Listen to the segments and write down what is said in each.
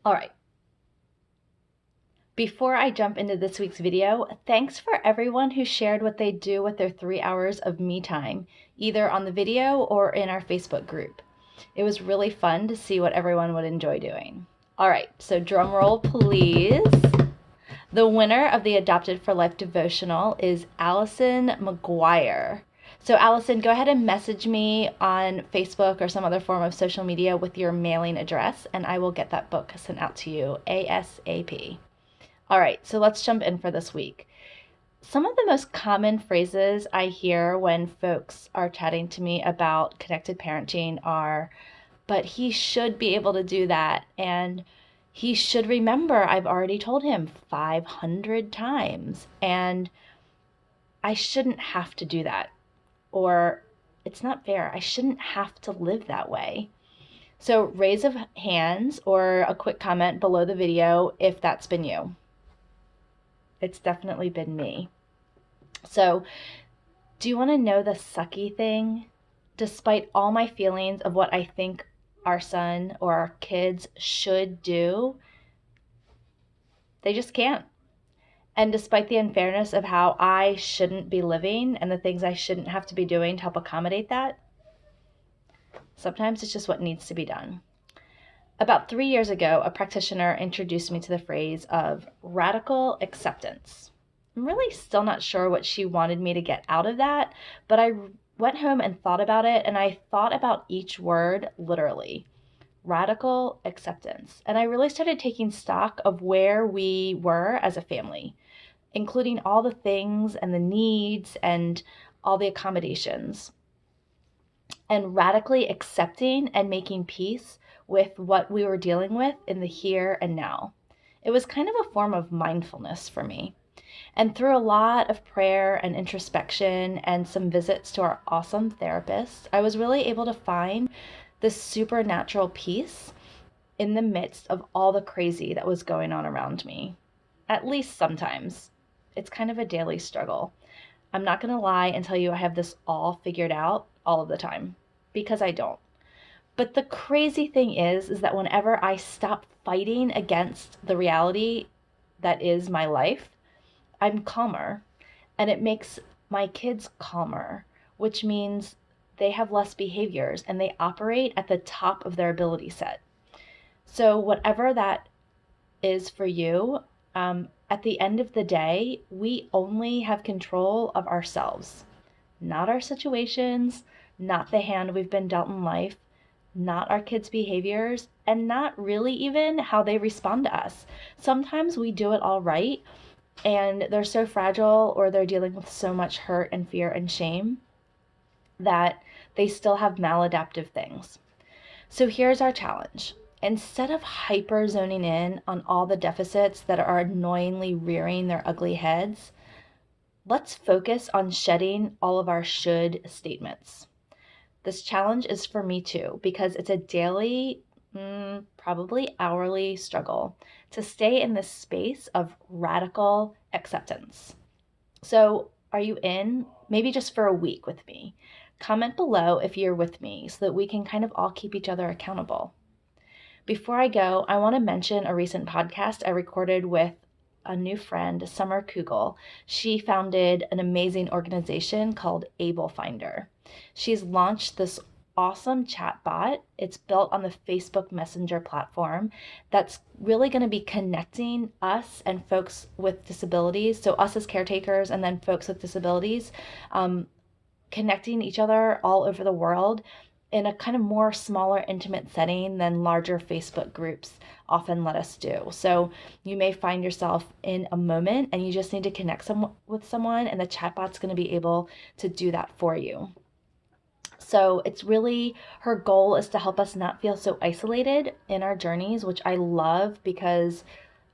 All right. Before I jump into this week's video, thanks for everyone who shared what they do with their 3 hours of me time, either on the video or in our Facebook group. It was really fun to see what everyone would enjoy doing. All right, so drum roll, please. The winner of the Adopted for Life devotional is Allison McGuire. So, Allison, go ahead and message me on Facebook or some other form of social media with your mailing address, and I will get that book sent out to you ASAP. All right, so let's jump in for this week. Some of the most common phrases I hear when folks are chatting to me about connected parenting are, but he should be able to do that. And he should remember I've already told him 500 times. And I shouldn't have to do that. Or it's not fair. I shouldn't have to live that way. So raise of hands or a quick comment below the video if that's been you. It's definitely been me. So, do you want to know the sucky thing? Despite all my feelings of what I think our son or our kids should do, they just can't. And despite the unfairness of how I shouldn't be living and the things I shouldn't have to be doing to help accommodate that, sometimes it's just what needs to be done. About 3 years ago, a practitioner introduced me to the phrase of radical acceptance. I'm really still not sure what she wanted me to get out of that, but I went home and thought about it, and I thought about each word literally. Radical acceptance. And I really started taking stock of where we were as a family, including all the things and the needs and all the accommodations, and radically accepting and making peace with what we were dealing with in the here and now. It was kind of a form of mindfulness for me. And through a lot of prayer and introspection and some visits to our awesome therapist, I was really able to find this supernatural peace in the midst of all the crazy that was going on around me. At least sometimes. It's kind of a daily struggle. I'm not going to lie and tell you I have this all figured out all of the time, because I don't. But the crazy thing is that whenever I stop fighting against the reality that is my life, I'm calmer, and it makes my kids calmer, which means they have less behaviors and they operate at the top of their ability set. So whatever that is for you, at the end of the day, we only have control of ourselves, not our situations, not the hand we've been dealt in life, not our kids' behaviors, and not really even how they respond to us. Sometimes we do it all right, and they're so fragile or they're dealing with so much hurt and fear and shame that they still have maladaptive things. So here's our challenge. Instead of hyper zoning in on all the deficits that are annoyingly rearing their ugly heads, let's focus on shedding all of our should statements. This challenge is for me too, because it's a daily, probably hourly struggle to stay in this space of radical acceptance. So, are you in? Maybe just for a week with me. Comment below if you're with me so that we can kind of all keep each other accountable. Before I go, I want to mention a recent podcast I recorded with a new friend, Summer Kugel. She founded an amazing organization called AbleFinder. She's launched this awesome chatbot. It's built on the Facebook Messenger platform that's really going to be connecting us and folks with disabilities, so us as caretakers and then folks with disabilities, connecting each other all over the world in a kind of more smaller, intimate setting than larger Facebook groups often let us do. So you may find yourself in a moment and you just need to connect with someone, and the chatbot's going to be able to do that for you. So it's really, her goal is to help us not feel so isolated in our journeys, which I love because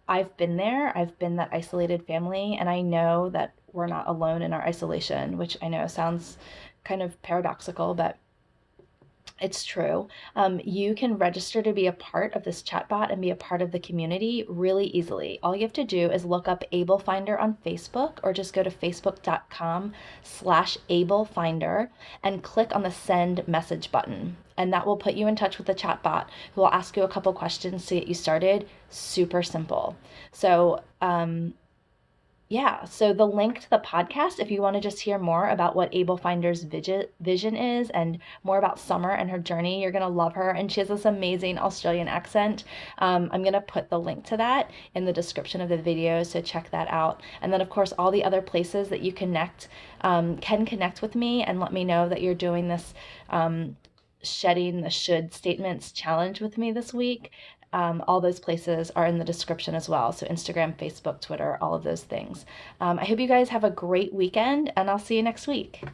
I've been there. I've been that isolated family, and I know that we're not alone in our isolation, which I know sounds kind of paradoxical, but It's true. You can register to be a part of this chatbot and be a part of the community really easily. All you have to do is look up AbleFinder on Facebook or just go to facebook.com/AbleFinder and click on the send message button. And that will put you in touch with the chatbot who will ask you a couple questions to get you started. Super simple. So, yeah, so the link to the podcast, if you want to just hear more about what AbleFinder's vision is and more about Summer and her journey, you're going to love her. And she has this amazing Australian accent. I'm going to put the link to that in the description of the video, so check that out. And then, of course, all the other places that you can connect with me and let me know that you're doing this shedding the should statements challenge with me this week. All those places are in the description as well. So Instagram, Facebook, Twitter, all of those things. I hope you guys have a great weekend, and I'll see you next week.